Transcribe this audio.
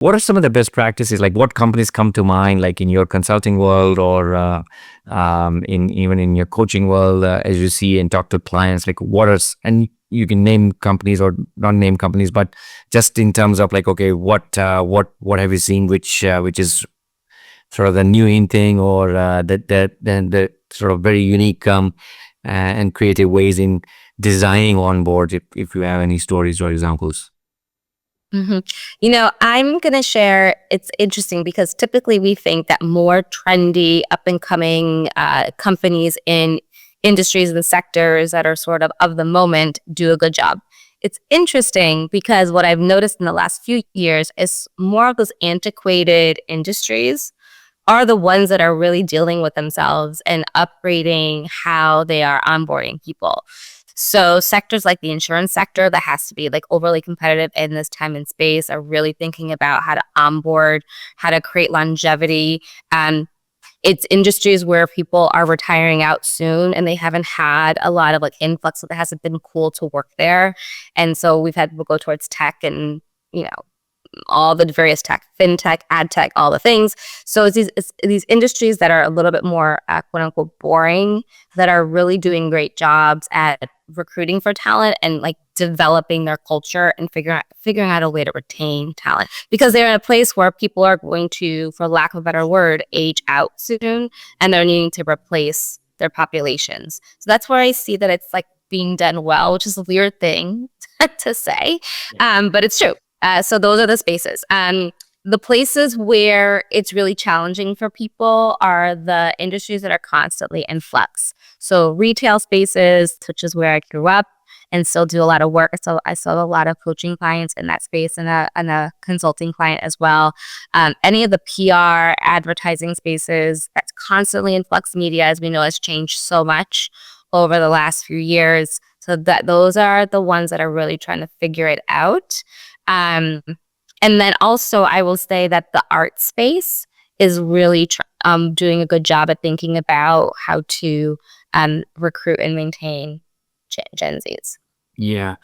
What are some of the best practices? Like what companies come to mind, like in your consulting world or in even in your coaching world, as you see and talk to clients, like and you can name companies or not name companies, but just in terms of like, okay, what have you seen, which is sort of the new in thing or the sort of very unique and creative ways in designing on board, if you have any stories or examples. hmm I'm going to share. It's interesting because typically we think that more trendy, up and coming companies in industries and sectors that are sort of the moment do a good job. It's interesting because what I've noticed in the last few years is more of those antiquated industries are the ones that are really dealing with themselves and upgrading how they are onboarding people. So sectors like the insurance sector that has to be like overly competitive in this time and space are really thinking about how to onboard, how to create longevity. It's industries where people are retiring out soon and they haven't had a lot of like influx. So it hasn't been cool to work there. And so we've had people go towards tech and, you know, all the various tech, fintech, ad tech, all the things. So it's these industries that are a little bit more quote unquote boring that are really doing great jobs at recruiting for talent and like developing their culture and figuring out a way to retain talent because they're in a place where people are going to, for lack of a better word, age out soon and they're needing to replace their populations. So that's where I see that it's like being done well, which is a weird thing to say, but it's true. So those are the spaces. The places where it's really challenging for people are the industries that are constantly in flux. So retail spaces, which is where I grew up and still do a lot of work. So I saw a lot of coaching clients in that space and a consulting client as well. Any of the PR advertising spaces that's constantly in flux. Media, as we know, has changed so much over the last few years. So that those are the ones that are really trying to figure it out. Um, and then also, I will say that the art space is really doing a good job at thinking about how to recruit and maintain Gen Zs. Yeah.